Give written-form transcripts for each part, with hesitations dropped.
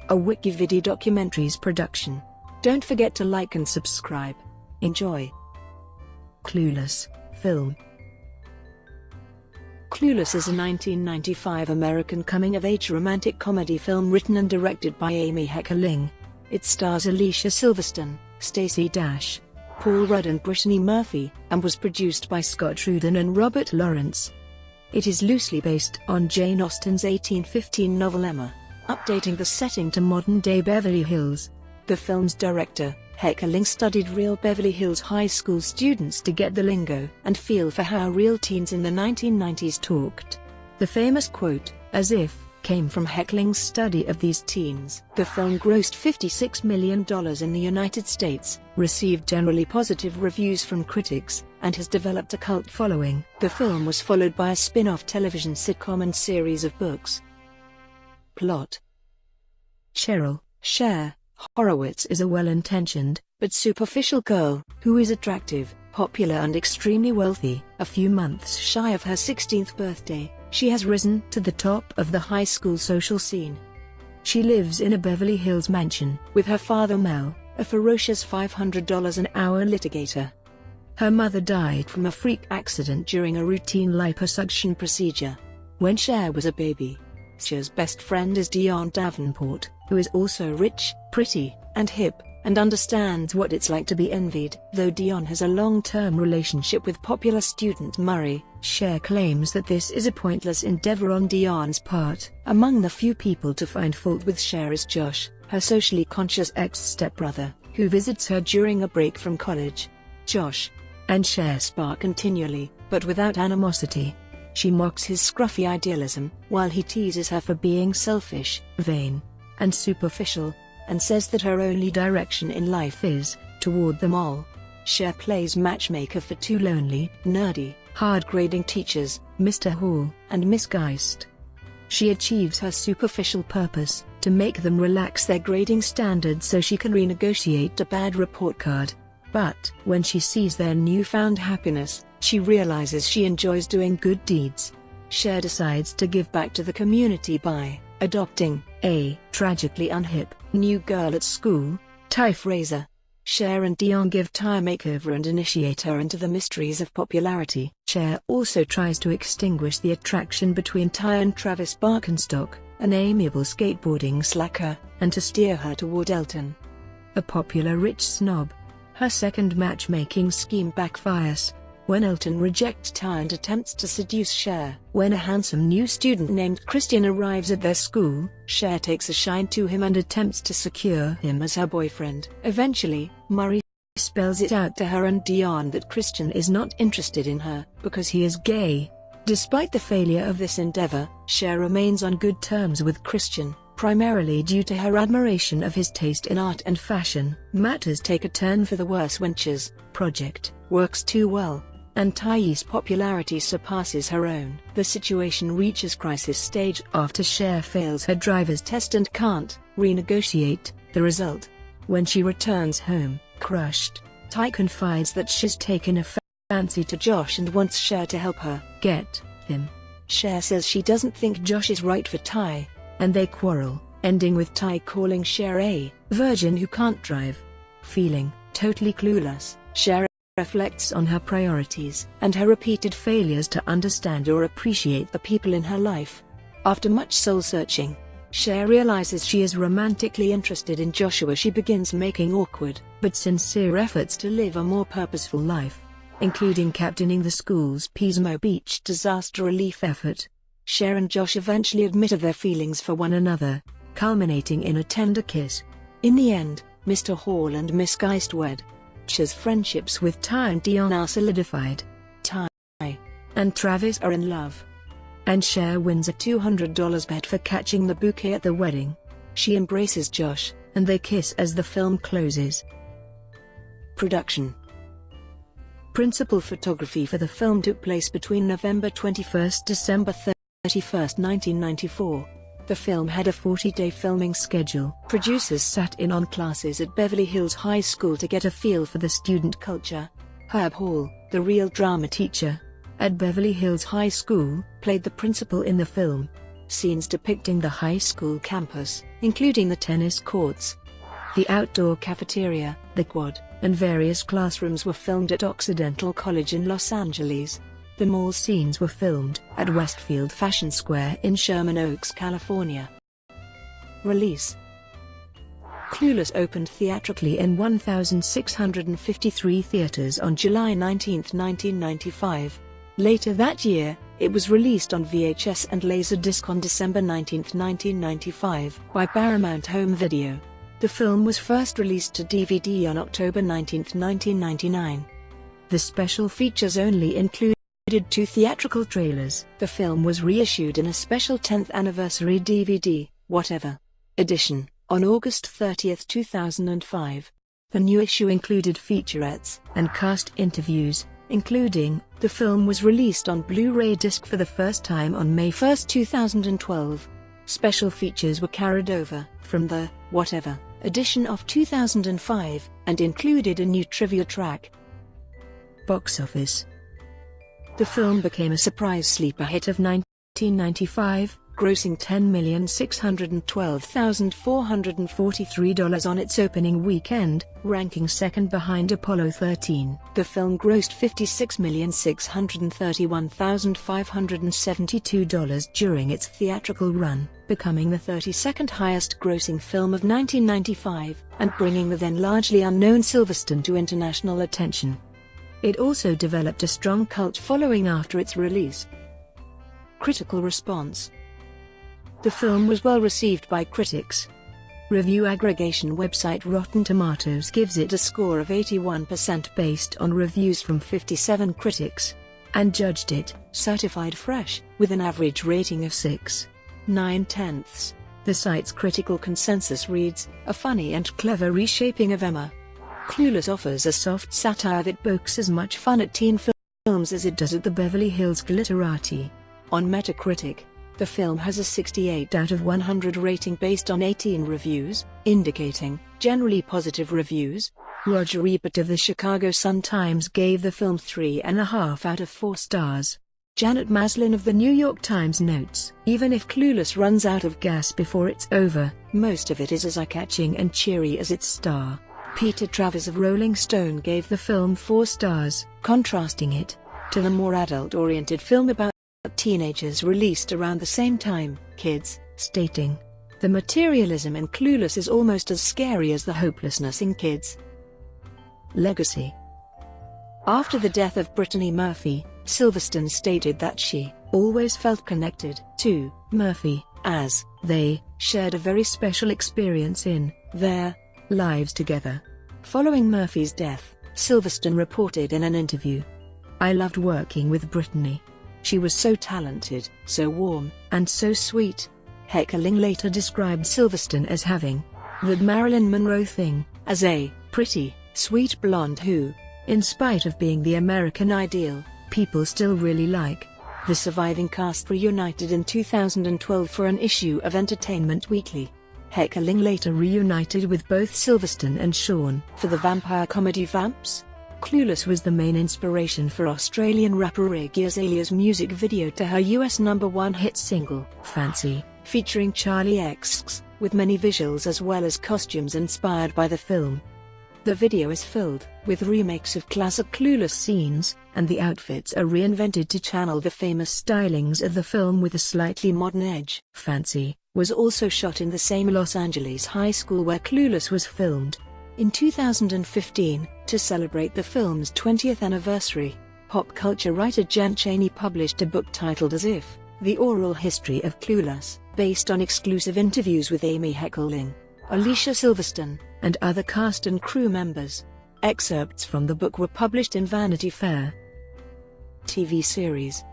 a WikiVidi Documentaries production. Don't forget to like and subscribe. Enjoy. Clueless, film. Clueless is a 1995 American coming-of-age romantic comedy film written and directed by Amy Heckerling. It stars Alicia Silverstone, Stacey Dash, Paul Rudd and Brittany Murphy, and was produced by Scott Rudin and Robert Lawrence. It is loosely based on Jane Austen's 1815 novel Emma, updating the setting to modern-day Beverly Hills. The film's director, Heckerling, studied real Beverly Hills high school students to get the lingo and feel for how real teens in the 1990s talked. The famous quote, "as if," came from Heckerling's study of these teens. The film grossed $56 million in the United States, received generally positive reviews from critics, and has developed a cult following. The film was followed by a spin-off television sitcom and series of books. Plot. Cher Horowitz is a well-intentioned, but superficial girl, who is attractive, popular and extremely wealthy. A few months shy of her 16th birthday, she has risen to the top of the high school social scene. She lives in a Beverly Hills mansion with her father Mel, a ferocious $500 an hour litigator. Her mother died from a freak accident during a routine liposuction procedure when Cher was a baby. Cher's best friend is Dionne Davenport, who is also rich, pretty, and hip, and understands what it's like to be envied. Though Dionne has a long-term relationship with popular student Murray, Cher claims that this is a pointless endeavor on Dionne's part. Among the few people to find fault with Cher is Josh, her socially conscious ex-stepbrother, who visits her during a break from college. Josh and Cher spar continually, but without animosity. She mocks his scruffy idealism, while he teases her for being selfish, vain, and superficial, and says that her only direction in life is toward them all. Cher plays matchmaker for two lonely, nerdy, hard-grading teachers, Mr. Hall and Miss Geist. She achieves her superficial purpose, to make them relax their grading standards so she can renegotiate a bad report card. But when she sees their newfound happiness, she realizes she enjoys doing good deeds. Cher decides to give back to the community by adopting a tragically unhip new girl at school, Ty Fraser. Cher and Dionne give Ty a makeover and initiate her into the mysteries of popularity. Cher also tries to extinguish the attraction between Ty and Travis Barkenstock, an amiable skateboarding slacker, and to steer her toward Elton, a popular rich snob. Her second matchmaking scheme backfires when Elton rejects Ty and attempts to seduce Cher. When a handsome new student named Christian arrives at their school, Cher takes a shine to him and attempts to secure him as her boyfriend. Eventually, Murray spells it out to her and Dionne that Christian is not interested in her because he is gay. Despite the failure of this endeavor, Cher remains on good terms with Christian, primarily due to her admiration of his taste in art and fashion. Matters take a turn for the worse when Cher's project works too well, and Ty's popularity surpasses her own. The situation reaches crisis stage after Cher fails her driver's test and can't renegotiate the result. When she returns home, crushed, Ty confides that she's taken a fancy to Josh and wants Cher to help her get him. Cher says she doesn't think Josh is right for Ty, and they quarrel, ending with Ty calling Cher a virgin who can't drive. Feeling totally clueless, Cher reflects on her priorities and her repeated failures to understand or appreciate the people in her life. After much soul-searching, Cher realizes she is romantically interested in Joshua. She begins making awkward but sincere efforts to live a more purposeful life, including captaining the school's Pismo Beach disaster relief effort. Cher and Josh eventually admit of their feelings for one another, culminating in a tender kiss. In the end, Mr. Hall and Miss Geist wed. Cher's friendships with Ty and Dionne are solidified. Ty and Travis are in love, and Cher wins a $200 bet for catching the bouquet at the wedding. She embraces Josh, and they kiss as the film closes. Production. Principal photography for the film took place between November 21 – December 31, 1994. The film had a 40-day filming schedule. Producers sat in on classes at Beverly Hills High School to get a feel for the student culture. Herb Hall, the real drama teacher at Beverly Hills High School, played the principal in the film. scenes depicting the high school campus, including the tennis courts, the outdoor cafeteria, the quad, and various classrooms were filmed at Occidental College in Los Angeles. The mall scenes were filmed at Westfield Fashion Square in Sherman Oaks, California. Release. Clueless opened theatrically in 1,653 theaters on July 19, 1995. Later that year, it was released on VHS and Laserdisc on December 19, 1995, by Paramount Home Video. The film was first released to DVD on October 19, 1999. The special features only included 2 theatrical trailers. The film was reissued in a special 10th anniversary DVD, Whatever edition, on August 30, 2005. The new issue included featurettes and cast interviews, including, the film was released on Blu-ray disc for the first time on May 1, 2012. Special features were carried over from the Whatever edition of 2005, and included a new trivia track. Box office. The film became a surprise sleeper hit of 1995, grossing $10,612,443 on its opening weekend, ranking second behind Apollo 13. The film grossed $56,631,572 during its theatrical run, becoming the 32nd highest-grossing film of 1995, and bringing the then largely unknown Silverstone to international attention. It also developed a strong cult following after its release. Critical response. The film was well received by critics. Review aggregation website Rotten Tomatoes gives it a score of 81% based on reviews from 57 critics, and judged it certified fresh, with an average rating of 6.9. The site's critical consensus reads, "A funny and clever reshaping of Emma." Clueless offers a soft satire that pokes as much fun at teen films as it does at the Beverly Hills glitterati. On Metacritic, the film has a 68 out of 100 rating based on 18 reviews, indicating generally positive reviews. Roger Ebert of the Chicago Sun-Times gave the film 3.5 out of 4 stars. Janet Maslin of the New York Times notes, "Even if Clueless runs out of gas before it's over, most of it is as eye-catching and cheery as its star." Peter Travers of Rolling Stone gave the film 4 stars, contrasting it to the more adult-oriented film about teenagers released around the same time, Kids, stating, "The materialism in Clueless is almost as scary as the hopelessness in Kids." Legacy. After the death of Brittany Murphy, Silverstone stated that she always felt connected to Murphy, as they shared a very special experience in their lives together. Following Murphy's death, Silverstone reported in an interview, "I loved working with Brittany. She was so talented, so warm, and so sweet." Heckerling later described Silverstone as having the Marilyn Monroe thing, as a pretty, sweet blonde who, in spite of being the American ideal, people still really like. The surviving cast reunited in 2012 for an issue of Entertainment Weekly. Heckerling later reunited with both Silverstone and Shawn for the vampire comedy Vamps. Clueless was the main inspiration for Australian rapper Iggy Azalea's music video to her US #1 hit single, Fancy, featuring Charlie XCX, with many visuals as well as costumes inspired by the film. The video is filled with remakes of classic Clueless scenes, and the outfits are reinvented to channel the famous stylings of the film with a slightly modern edge. Fancy was also shot in the same Los Angeles high school where Clueless was filmed. In 2015, to celebrate the film's 20th anniversary, pop culture writer Jen Chaney published a book titled As If, The Oral History of Clueless, based on exclusive interviews with Amy Heckerling, Alicia Silverstone, and other cast and crew members. Excerpts from the book were published in Vanity Fair. TV series.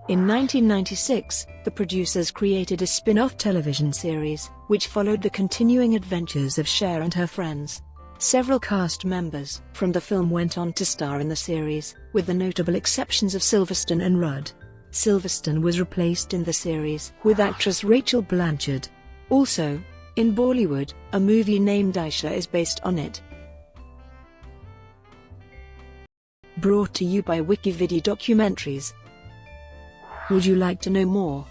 In 1996, the producers created a spin-off television series, which followed the continuing adventures of Cher and her friends. Several cast members from the film went on to star in the series, with the notable exceptions of Silverstone and Rudd. Silverstone was replaced in the series with actress Rachel Blanchard. Also, in Bollywood, a movie named Aisha is based on it. Brought to you by WikiVidi Documentaries. Would you like to know more?